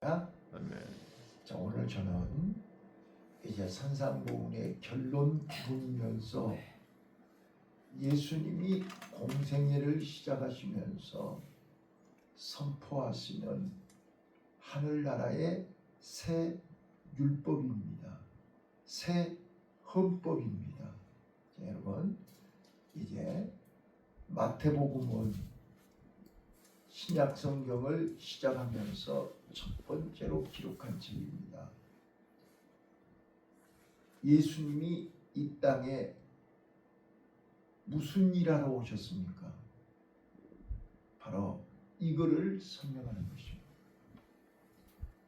아멘. 자, 오늘 저는 이제 산상보훈의 결론 부분이면서 예수님이 공생애를 시작하시면서 선포하시는 하늘나라의 새 율법입니다. 새 헌법입니다. 자, 여러분, 이제 마태복음은 신약성경을 시작하면서 첫 번째로 기록한 책입니다. 예수님이 이 땅에 무슨 일하러 오셨습니까? 바로 이거를 설명하는 것입니다.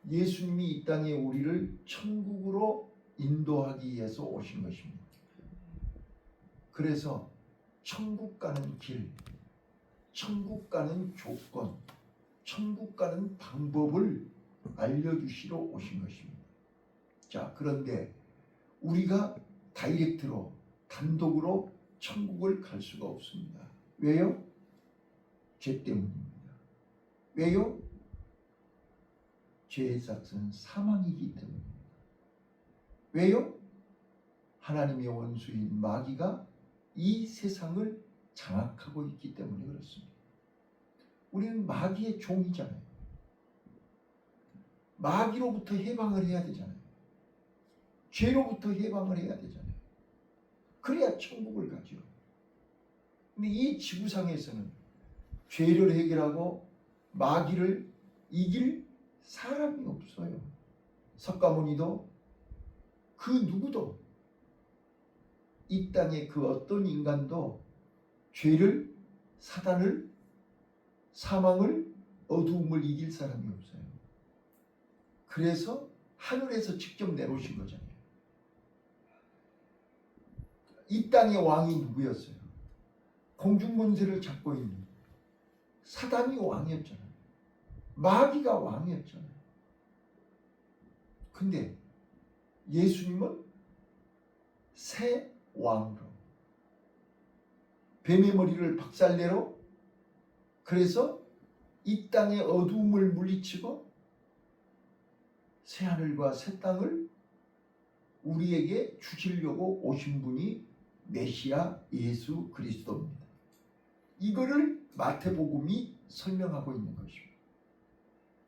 예수님이 이 땅에 우리를 천국으로 인도하기 위해서 오신 것입니다. 그래서 천국 가는 길, 천국 가는 조건, 천국 가는 방법을 알려주시러 오신 것입니다. 자, 그런데 우리가 다이렉트로 단독으로 천국을 갈 수가 없습니다. 왜요? 죄 때문입니다. 왜요? 죄의 삭은 사망이기 때문입니다. 왜요? 하나님의 원수인 마귀가 이 세상을 장악하고 있기 때문에 그렇습니다. 우리는 마귀의 종이잖아요. 마귀로부터 해방을 해야 되잖아요. 죄로부터 해방을 해야 되잖아요. 그래야 천국을 가죠. 근데 이 지구상에서는 죄를 해결하고 마귀를 이길 사람이 없어요. 석가모니도 그 누구도 이 땅의 그 어떤 인간도 죄를, 사단을, 사망을, 어두움을 이길 사람이 없어요. 그래서 하늘에서 직접 내려오신 거잖아요. 이 땅의 왕이 누구였어요? 공중권세를 잡고 있는 사단이 왕이었잖아요. 마귀가 왕이었잖아요. 근데 예수님은 새 왕으로 뱀의 머리를 박살내러, 그래서 이 땅의 어두움을 물리치고 새 하늘과 새 땅을 우리에게 주시려고 오신 분이 메시아 예수 그리스도입니다. 이거를 마태복음이 설명하고 있는 것입니다.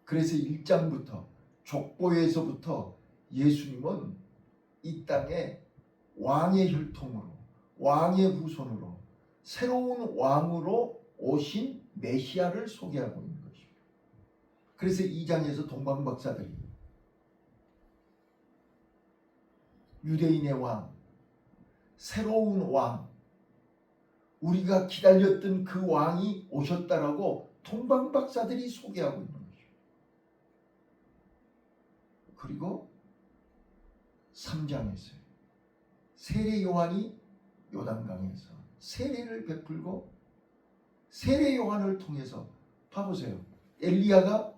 그래서 1장부터 족보에서부터 예수님은 이 땅에 왕의 혈통으로, 왕의 후손으로, 새로운 왕으로 오신 메시아를 소개하고 있는 것입니다. 그래서 2장에서 동방박사들이 유대인의 왕, 새로운 왕, 우리가 기다렸던 그 왕이 오셨다라고 동방박사들이 소개하고 있는 것입니다. 그리고 3장에서요. 세례 요한이 요단강에서 세례를 베풀고 세례 요한을 통해서 봐보세요. 엘리야가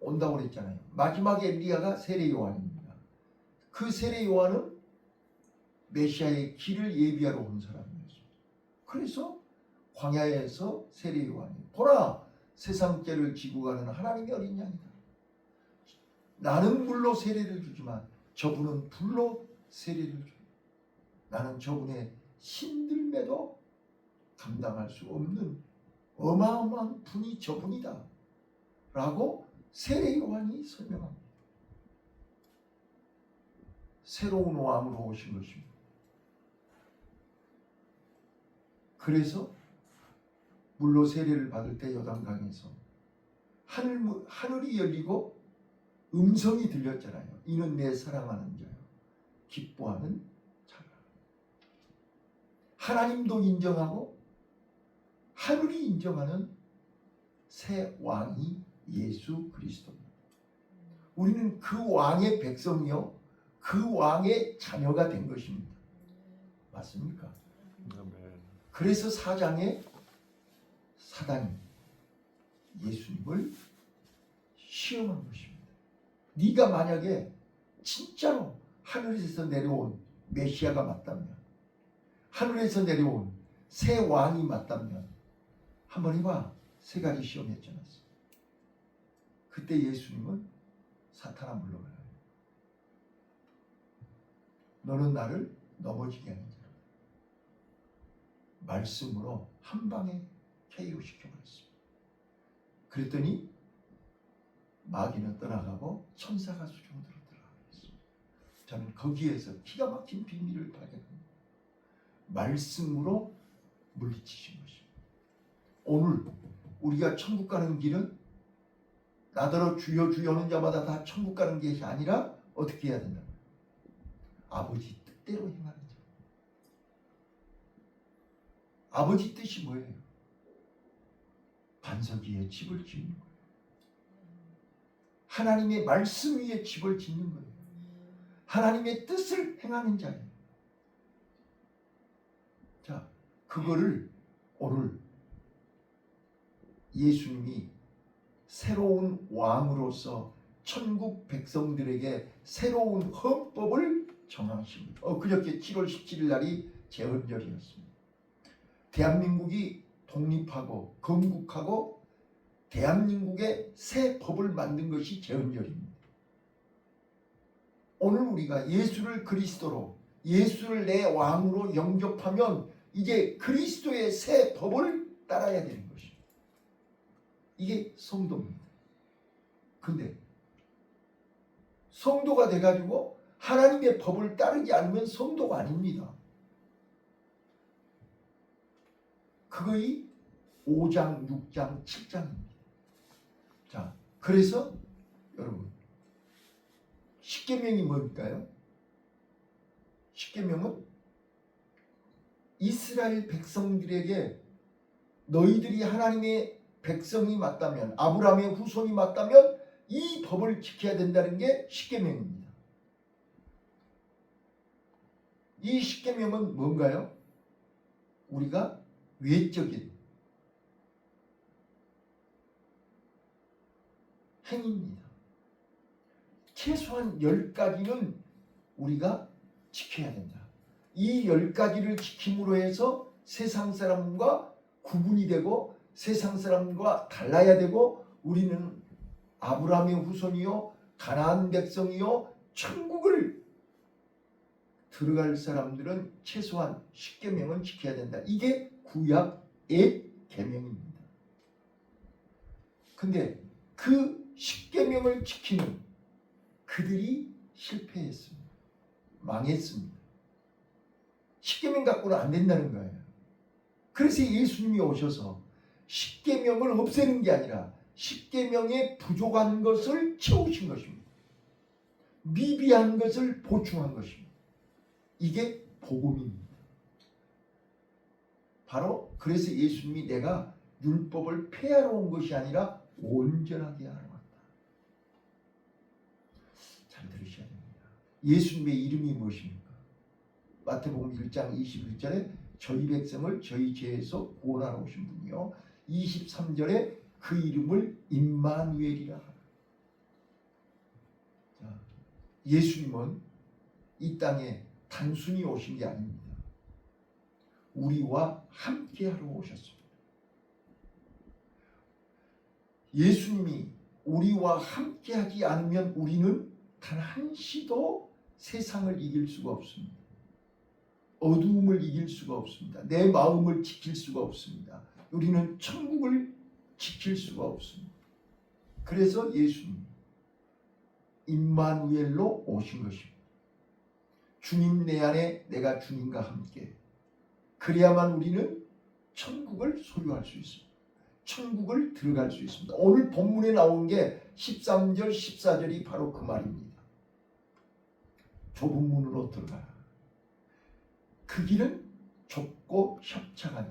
온다고 그랬잖아요. 마지막 엘리야가 세례 요한입니다. 그 세례 요한은 메시아의 길을 예비하러 온 사람이었습니다. 그래서 광야에서 세례 요한이 보라, 세상 죄를 지고 가는 하나님의 어린 양이다. 나는 물로 세례를 주지만 저분은 불로 세례를 줘요. 나는 저분의 힘들매도 감당할 수 없는 어마어마한 분이 저분이다 라고 세례 요한이 설명합니다. 새로운 왕으로 오신 것입니다. 그래서 물로 세례를 받을 때 요단강에서 하늘이 열리고 음성이 들렸잖아요. 이는 내 사랑하는 자요, 기뻐하는 자라. 하나님도 인정하고 하늘이 인정하는 새 왕이 예수 그리스도입니다. 우리는 그 왕의 백성이요, 그 왕의 자녀가 된 것입니다. 맞습니까? 아멘. 그래서 4장에 사단이 예수님을 시험한 것입니다. 네가 만약에 진짜로 하늘에서 내려온 메시아가 맞다면, 하늘에서 내려온 새 왕이 맞다면 한번 해봐. 3가지 시험했잖아. 그때 예수님은 사탄아 물러가라. 너는 나를 넘어지게 하는 자라. 말씀으로 한 방에 KO 시켜버렸습니다. 그랬더니 마귀는 떠나가고 천사가 수중으로 들어가겠습니다. 저는 거기에서 기가 막힌 비밀을 발견합니다. 말씀으로 물리치신 것입니다. 오늘 우리가 천국 가는 길은 나더러 주여 주여 하는 자마다 다 천국 가는 것이 아니라 어떻게 해야 된다? 아버지 뜻대로 행하는 자. 아버지 뜻이 뭐예요? 반석 위에 집을 짓는 거예요. 하나님의 말씀 위에 집을 짓는 거예요. 하나님의 뜻을 행하는 자예요. 자, 그거를 오늘 예수님이 새로운 왕으로서 천국 백성들에게 새로운 헌법을 정하십니다. 그저께 7월 17일 날이 제헌절이었습니다. 대한민국이 독립하고 건국하고 대한민국의 새 법을 만든 것이 제헌절입니다. 오늘 우리가 예수를 그리스도로, 예수를 내 왕으로 영접하면 이제 그리스도의 새 법을 따라야 되는 것입니다. 이게 성도입니다. 근데 성도가 돼가지고 하나님의 법을 따르지 않으면 성도가 아닙니다. 그거의 5장, 6장, 7장입니다. 자, 그래서 여러분 십계명이 뭘까요? 십계명은 이스라엘 백성들에게 너희들이 하나님의 백성이 맞다면, 아브라함의 후손이 맞다면 이 법을 지켜야 된다는 게 십계명입니다. 이 십계명은 뭔가요? 우리가 외적인 행위입니다. 최소한 10가지는 우리가 지켜야 된다. 이 10가지를 지킴으로 해서 세상 사람과 구분이 되고 세상 사람과 달라야 되고 우리는 아브라함의 후손이요 가나안 백성이요 천국을 들어갈 사람들은 최소한 10계명은 지켜야 된다. 이게 구약의 계명입니다. 근데 그 10계명을 지키는 그들이 실패했습니다. 망했습니다. 10계명 갖고는 안 된다는 거예요. 그래서 예수님이 오셔서 10계명을 없애는 게 아니라 10계명에 부족한 것을 채우신 것입니다. 미비한 것을 보충한 것입니다. 이게 복음입니다. 바로 그래서 예수님이 내가 율법을 폐하러 온 것이 아니라 온전하게 하러 왔다. 잘 들으셔야 됩니다. 예수님의 이름이 무엇입니까? 마태복음 1장 21절에 저희 백성을 저희 죄에서 구원하러 오신 분이요. 23절에 그 이름을 임마누엘이라 하라. 자, 예수님은 이 땅에 단순히 오신 게 아닙니다. 우리와 함께 하러 오셨습니다. 예수님이 우리와 함께 하지 않으면 우리는 단 한시도 세상을 이길 수가 없습니다. 어두움을 이길 수가 없습니다. 내 마음을 지킬 수가 없습니다. 우리는 천국을 지킬 수가 없습니다. 그래서 예수님 임마누엘로 오신 것입니다. 주님 내 안에 내가 주님과 함께 그래야만 우리는 천국을 소유할 수 있습니다. 천국을 들어갈 수 있습니다. 오늘 본문에 나온 게 13절 14절이 바로 그 말입니다. 좁은 문으로 들어가라. 그 길은 좁고 협착하니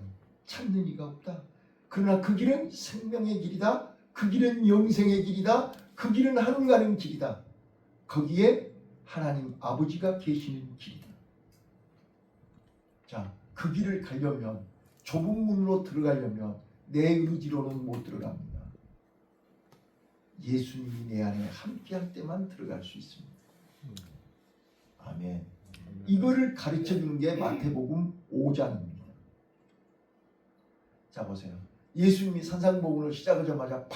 찾는 이가 없다. 그러나 그 길은 생명의 길이다. 그 길은 영생의 길이다. 그 길은 하늘 가는 길이다. 거기에 하나님 아버지가 계시는 길이다. 자, 그 길을 가려면 좁은 문으로 들어가려면 내 의지로는 못 들어갑니다. 예수님이 내 안에 함께할 때만 들어갈 수 있습니다. 아멘. 이거를 가르쳐주는 게 마태복음 5장입니다. 자 보세요. 예수님이 산상복음을 시작하자마자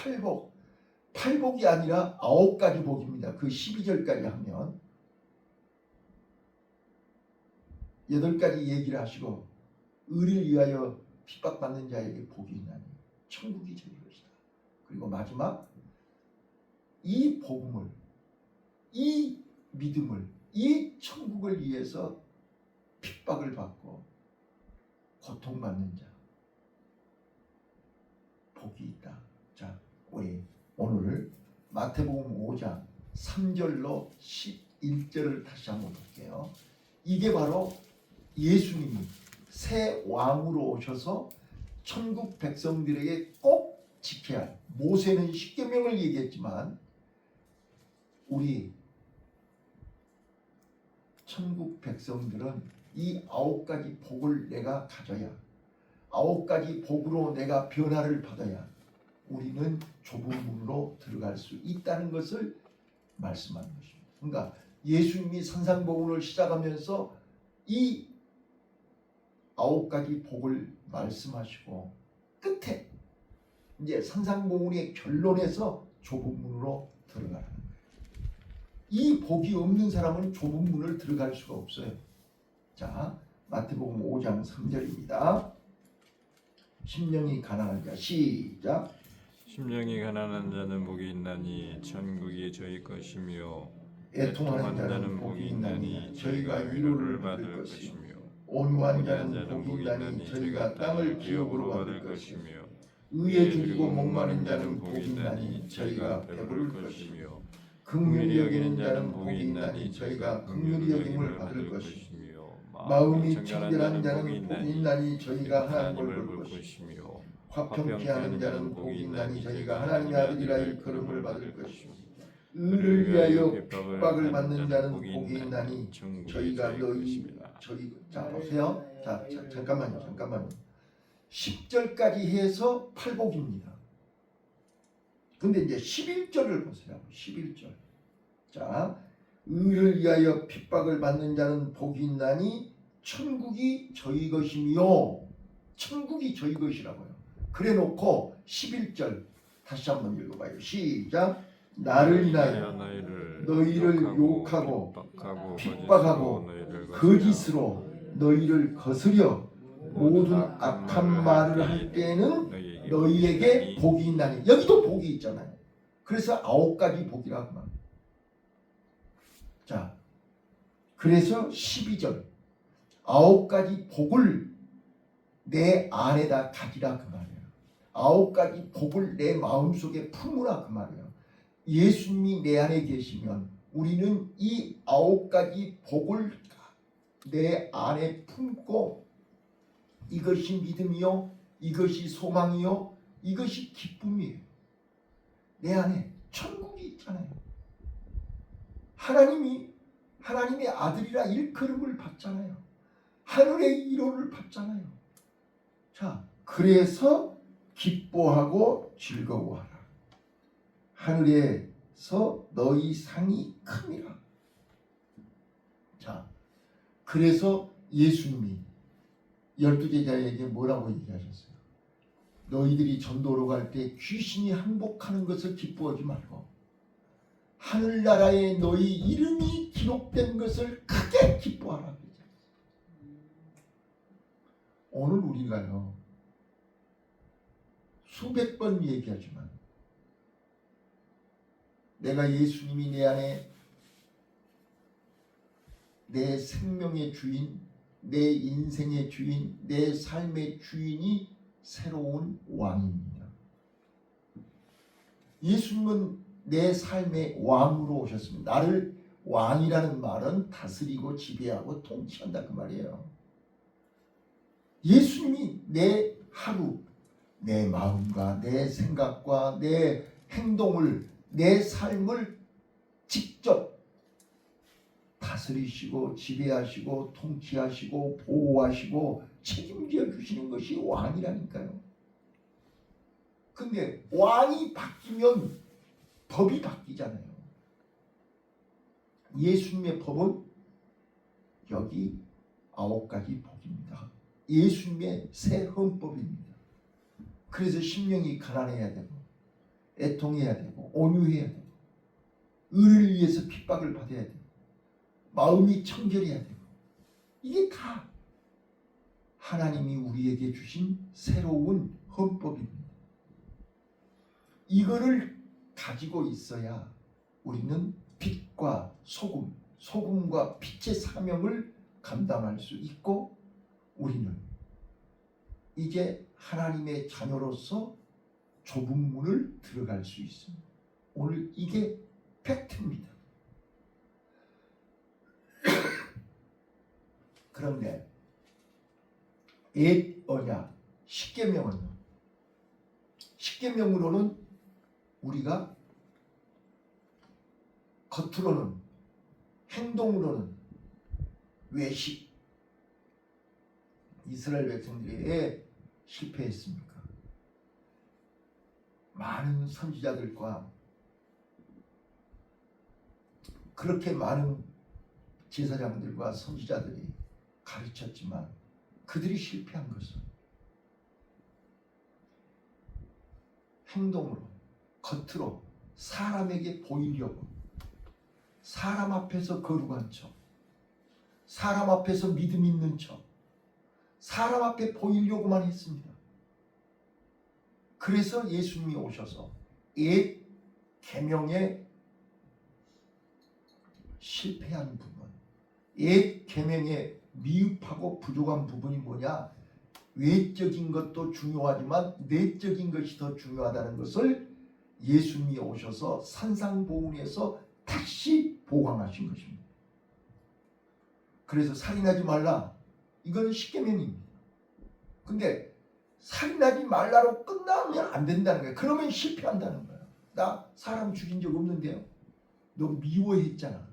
8복이 아니라 9가지 복입니다. 그 12절까지 하면 8가지 얘기를 하시고 의를 위하여 핍박받는 자에게 복이 있나니 천국이 저희 것이다. 그리고 마지막 이 복음을, 이 믿음을, 이 천국을 위해서 핍박을 받고 고통받는 자 복이 있다. 자, 우리 오늘 마태복음 5장 3절로 11절을 다시 한번 볼게요. 이게 바로 예수님이 새 왕으로 오셔서 천국 백성들에게 꼭 지켜야 할, 모세는 십계명을 얘기했지만 우리 천국 백성들은 이 9가지 복을 내가 가져야, 9가지 복으로 내가 변화를 받아야 우리는 좁은 문으로 들어갈 수 있다는 것을 말씀하는 것입니다. 그러니까 예수님이 산상복음을 시작하면서 이 9가지 복을 말씀하시고 끝에 이제 산상복음의 결론에서 좁은 문으로 들어가라는 거예요. 이 복이 없는 사람은 좁은 문을 들어갈 수가 없어요. 자, 마태복음 5장 3절입니다. 심령이 가난한 자, 시작. 심령이 가난한 자는 복이 있나니 천국이 저희 것이며 애통하는 자는 복이 있나니 저희가 위로를 받을 것이며 온유한 자는 복이 있나니 저희가 땅을 기업으로 받을 것이며 의에 줄이고 목마른 자는 복이 있나니 저희가 배부를 것이며 긍휼히 여기는 자는 복이 있나니 저희가 긍휼히 여김을 받을 것이며 마음이 청결한 자는 복이 있나니 저희가 하나님을 볼 것이며 화평케 하는 자는 복이 있나니 저희가 하나님의 아들이라 일컬음을 받을 것이며 의를 위하여 핍박을 받는 자는 복이 있나니 저희가 자 보세요. 자 잠깐만요. 10절까지 해서 8복입니다. 근데 이제 11절을 보세요. 11절. 자, 의를 위하여 핍박을 받는 자는 복이 있나니 천국이 저희 것이며, 천국이 저희 것이라고요. 그래 놓고 11절 다시 한번 읽어봐요. 시작. 나를 인하여 너희를 욕하고 핍박하고 거짓으로 너희를 거스려 모든 악한 말을 할 때에는 너희에게 복이 있나니. 여기도 복이 있잖아요. 그래서 9가지 복이라고 말합니다. 자, 그래서 12절 9가지 복을 내 안에다 가지라 그 말이에요. 9가지 복을 내 마음속에 품으라 그 말이에요. 예수님이 내 안에 계시면 우리는 이 9가지 복을 내 안에 품고 이것이 믿음이요, 이것이 소망이요, 이것이 기쁨이에요. 내 안에 천국이 있잖아요. 하나님의 아들이라 일컬음을 받잖아요. 하늘의 위로를 받잖아요. 자, 그래서 기뻐하고 즐거워하라. 하늘에서 너희 상이 큼이라. 자, 그래서 예수님이 12제자에게 뭐라고 얘기하셨어요? 너희들이 전도로 갈 때 귀신이 항복하는 것을 기뻐하지 말고 하늘나라에 너희 이름이 기록된 것을 크게 기뻐하라. 오늘 우리가요 수백 번 얘기하지만 내가 예수님이 내 안에 내 생명의 주인, 내 인생의 주인, 내 삶의 주인이 새로운 왕입니다. 예수님은 내 삶의 왕으로 오셨습니다. 나를 왕이라는 말은 다스리고 지배하고 통치한다 그 말이에요. 예수님이 내 하루, 내 마음과 내 생각과 내 행동을, 내 삶을 직접 다스리시고 지배하시고 통치하시고 보호하시고 책임져 주시는 것이 왕이라니까요. 근데 왕이 바뀌면 법이 바뀌잖아요. 예수님의 법은 여기 9가지 복입니다. 예수님의 새 헌법입니다. 그래서 심령이 가난해야 되고 애통해야 되고 온유해야 되고 의를 위해서 핍박을 받아야 되고 마음이 청결해야 되고 이게 다 하나님이 우리에게 주신 새로운 헌법입니다. 이거를 가지고 있어야 우리는 빛과 소금, 소금과 빛의 사명을 감당할 수 있고 우리는 이제 하나님의 자녀로서 좁은 문을 들어갈 수 있습니다. 오늘 이게 팩트입니다. 그런데 옛 언약 10계명은요. 10계명으로는 우리가 겉으로는 행동으로는 외식 이스라엘 백성들이 왜 실패했습니까? 많은 선지자들과 그렇게 많은 제사장들과 선지자들이 가르쳤지만 그들이 실패한 것은 행동으로 겉으로 사람에게 보이려고 사람 앞에서 거룩한 척 사람 앞에서 믿음 있는 척 사람 앞에 보이려고만 했습니다. 그래서 예수님이 오셔서 옛 계명에 실패한 부분 옛 계명에 미흡하고 부족한 부분이 뭐냐? 외적인 것도 중요하지만 내적인 것이 더 중요하다는 것을 예수님이 오셔서 산상보훈에서 다시 보강하신 것입니다. 그래서 살인하지 말라. 이거는 10계명입니다. 근데 살인하지 말라로 끝나면 안 된다는 거예요. 그러면 실패한다는 거예요. 나 사람 죽인 적 없는데요. 너 미워했잖아.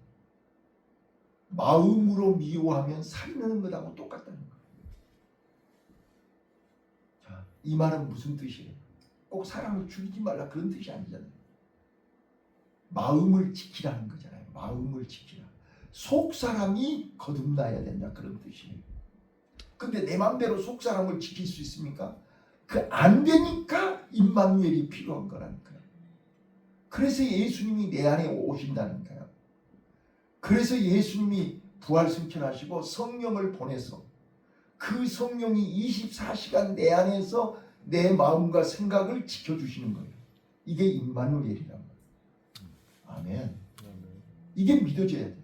마음으로 미워하면 살인하는 것하고 똑같다는 거예요. 자, 이 말은 무슨 뜻이에요? 꼭 사람을 죽이지 말라 그런 뜻이 아니잖아요. 마음을 지키라는 거잖아요. 마음을 지키라. 속 사람이 거듭나야 된다 그런 뜻이에요. 근데 내 맘대로 속 사람을 지킬 수 있습니까? 그 안 되니까 임마누엘이 필요한 거라니까요. 그래서 예수님이 내 안에 오신다는 거예요. 그래서 예수님이 부활승천하시고 성령을 보내서 그 성령이 24시간 내 안에서 내 마음과 생각을 지켜주시는 거예요. 이게 임마누엘이란 말이에요. 아멘. 이게 믿어져야 돼요.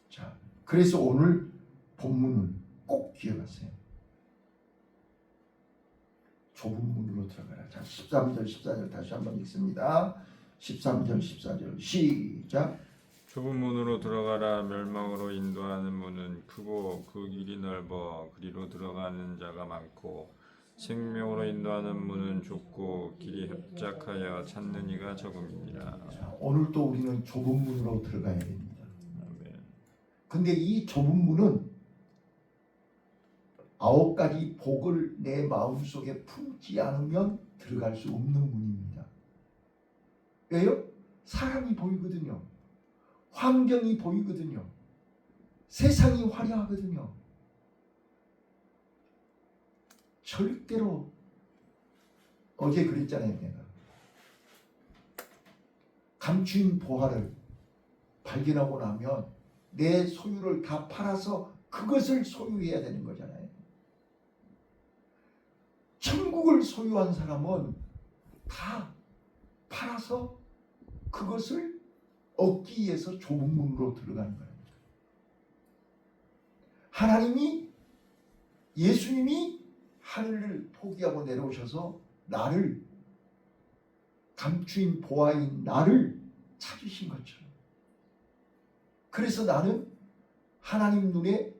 자, 그래서 오늘 본문은 꼭 기억하세요. 좁은 문으로 들어가라. 자, 13절 14절 다시 한번 읽습니다. 13절 14절 시작. 좁은 문으로 들어가라. 멸망으로 인도하는 문은 크고 그 길이 넓어 그리로 들어가는 자가 많고 생명으로 인도하는 문은 좁고 길이 협착하여 찾는 이가 적음이니라. 자, 오늘도 우리는 좁은 문으로 들어가야 됩니다. 아멘. 근데 이 좁은 문은 9가지 복을 내 마음속에 품지 않으면 들어갈 수 없는 문입니다. 왜요? 사람이 보이거든요. 환경이 보이거든요. 세상이 화려하거든요. 절대로 어제 그랬잖아요. 내가 감추인 보화를 발견하고 나면 내 소유를 다 팔아서 그것을 소유해야 되는 거잖아요. 천국을 소유한 사람은 다 팔아서 그것을 얻기 위해서 좁은 문으로 들어가는 거예요. 하나님이 예수님이 하늘을 포기하고 내려오셔서 나를 감추인 보화인 나를 찾으신 것처럼 그래서 나는 하나님 눈에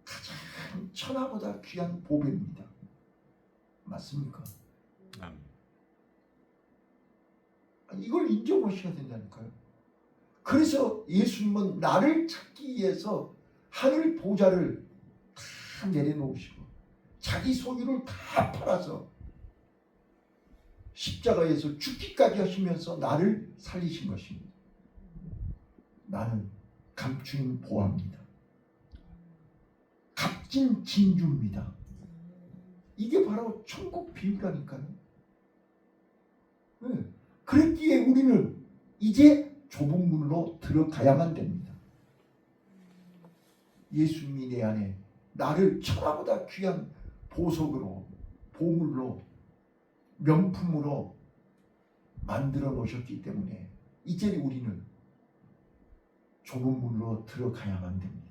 가장 천하보다 귀한 보배입니다. 맞습니까? 이걸 인정하셔야 된다니까요. 그래서 예수님은 나를 찾기 위해서 하늘 보좌를 다 내려놓으시고 자기 소유를 다 팔아서 십자가에서 죽기까지 하시면서 나를 살리신 것입니다. 나는 감추인 보화입니다. 값진 진주입니다. 이게 바로 천국 비유라니까요. 네. 그랬기에 우리는 이제 좁은 문으로 들어가야만 됩니다. 예수님이 내 안에 나를 천하보다 귀한 보석으로, 보물로, 명품으로 만들어 놓으셨기 때문에 이제 우리는 좁은 문으로 들어가야만 됩니다.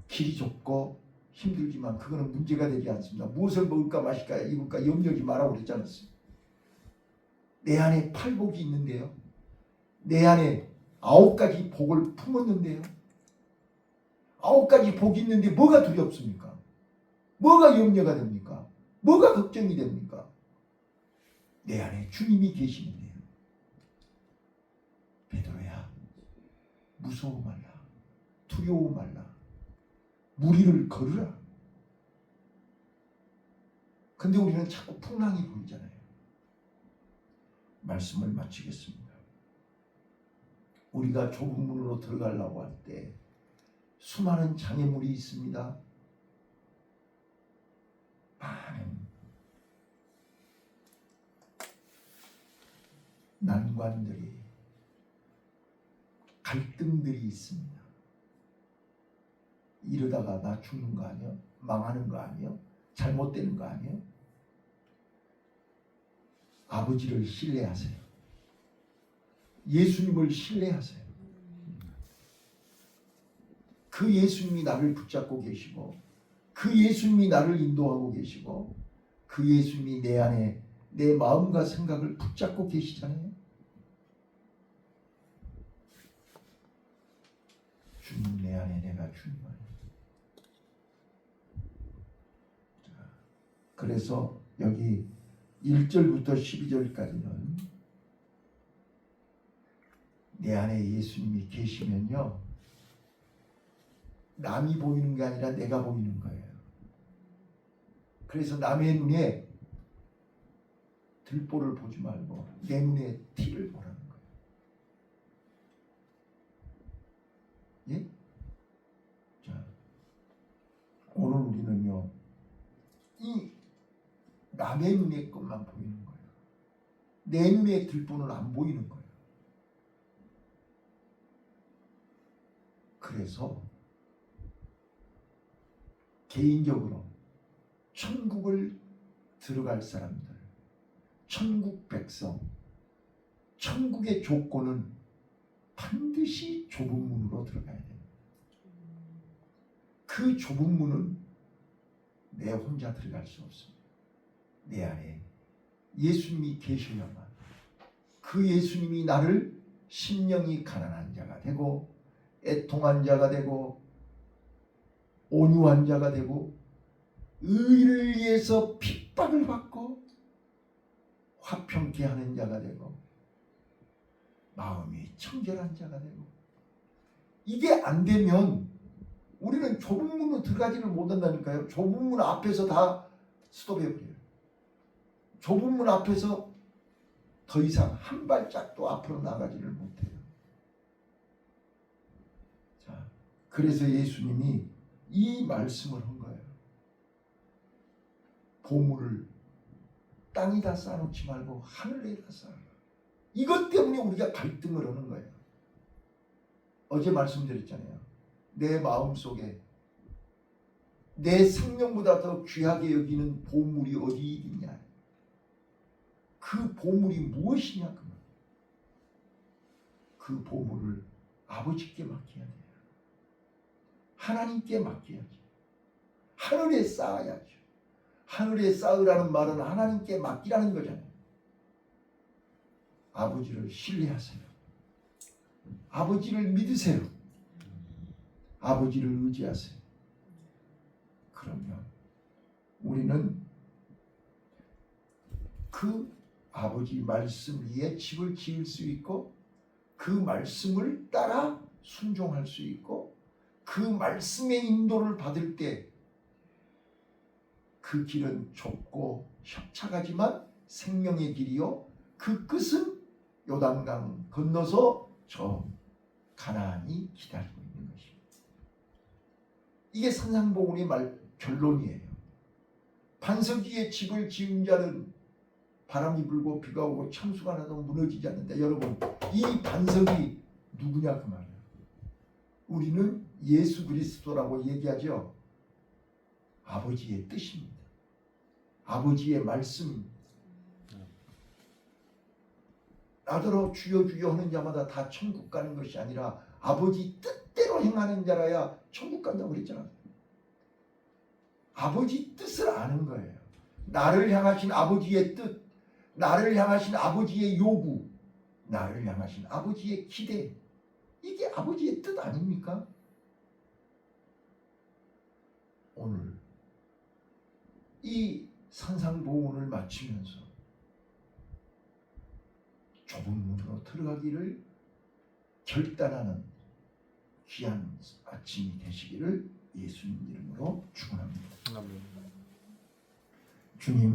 길이 좁고 힘들지만 그거는 문제가 되지 않습니다. 무엇을 먹을까 마실까 입을까 염려하지 말라고 그랬지 않았습니까? 내 안에 팔복이 있는데요. 내 안에 9가지 복을 품었는데요. 9가지 복이 있는데 뭐가 두렵습니까? 뭐가 염려가 됩니까? 뭐가 걱정이 됩니까? 내 안에 주님이 계시는데요. 베드로야, 무서워 말라. 두려워 말라. 무리를 걸으라. 근데 우리는 자꾸 풍랑이 보이잖아요. 말씀을 마치겠습니다. 우리가 좁은 문으로 들어가려고 할 때 수많은 장애물이 있습니다. 많은 난관들이, 갈등들이 있습니다. 이러다가 나 죽는 거 아니야? 망하는 거 아니야? 잘못되는 거 아니야? 아버지를 신뢰하세요. 예수님을 신뢰하세요. 그 예수님이 나를 붙잡고 계시고, 그 예수님이 나를 인도하고 계시고, 그 예수님이 내 안에 내 마음과 생각을 붙잡고 계시잖아요. 주님 내 안에, 내가 주님 안에. 그래서 여기 1절부터 12절까지는 내 안에 예수님이 계시면요, 남이 보이는 게 아니라 내가 보이는 거예요. 그래서 남의 눈에 들보를 보지 말고 내 눈에 티를 보라는 거예요. 예? 자, 오늘 우리는요, 이 남의 눈에 것만 보이는 거예요. 내 눈에 들보는 안 보이는 거예요. 그래서 개인적으로 천국을 들어갈 사람들, 천국 백성, 천국의 조건은 반드시 좁은 문으로 들어가야 됩니다. 그 좁은 문은 내 혼자 들어갈 수 없습니다. 내 안에 예수님이 계셔야만, 그 예수님이 나를 심령이 가난한 자가 되고, 애통한 자가 되고, 온유한 자가 되고, 의를 위해서 핍박을 받고 화평케 하는 자가 되고, 마음이 청결한 자가 되고, 이게 안 되면 우리는 좁은 문으로 들어가지를 못한다니까요. 좁은 문 앞에서 다 스톱해버려요. 좁은 문 앞에서 더 이상 한 발짝도 앞으로 나가지를 못해요. 자, 그래서 예수님이 이 말씀을 한 거예요. 보물을 땅에다 쌓아놓지 말고 하늘에다 쌓아라. 이것 때문에 우리가 갈등을 하는 거예요. 어제 말씀드렸잖아요. 내 마음속에 내 생명보다 더 귀하게 여기는 보물이 어디 있냐. 그 보물이 무엇이냐. 그 보물을 아버지께 맡겨야 돼요. 하나님께 맡겨야지. 하늘에 쌓아야죠. 하늘에 쌓으라는 말은 하나님께 맡기라는 거잖아요. 아버지를 신뢰하세요. 아버지를 믿으세요. 아버지를 의지하세요. 그러면 우리는 그 아버지 말씀 위에 집을 지을 수 있고, 그 말씀을 따라 순종할 수 있고, 그 말씀의 인도를 받을 때 그 길은 좁고 협착하지만 생명의 길이요, 그 끝은 요단강 건너서 저 가나안이 기다리고 있는 것입니다. 이게 산상복음의 결론이에요. 반석 위에 집을 지은 자는 바람이 불고 비가 오고 창수가 나도 무너지지 않는다. 여러분, 이 반석이 누구냐 그 말이에요. 우리는 예수 그리스도라고 얘기하죠. 아버지의 뜻입니다. 아버지의 말씀입니다. 나더러 주여 주여 하는 자마다 다 천국 가는 것이 아니라 아버지 뜻대로 행하는 자라야 천국 간다고 그랬잖아요. 아버지 뜻을 아는 거예요. 나를 향하신 아버지의 뜻, 나를 향하신 아버지의 요구, 나를 향하신 아버지의 기대, 이게 아버지의 뜻 아닙니까? 오늘 이 산상보훈을 마치면서 좁은 문으로 들어가기를 결단하는 귀한 아침이 되시기를 예수님 이름으로 축원합니다. 아멘. 주님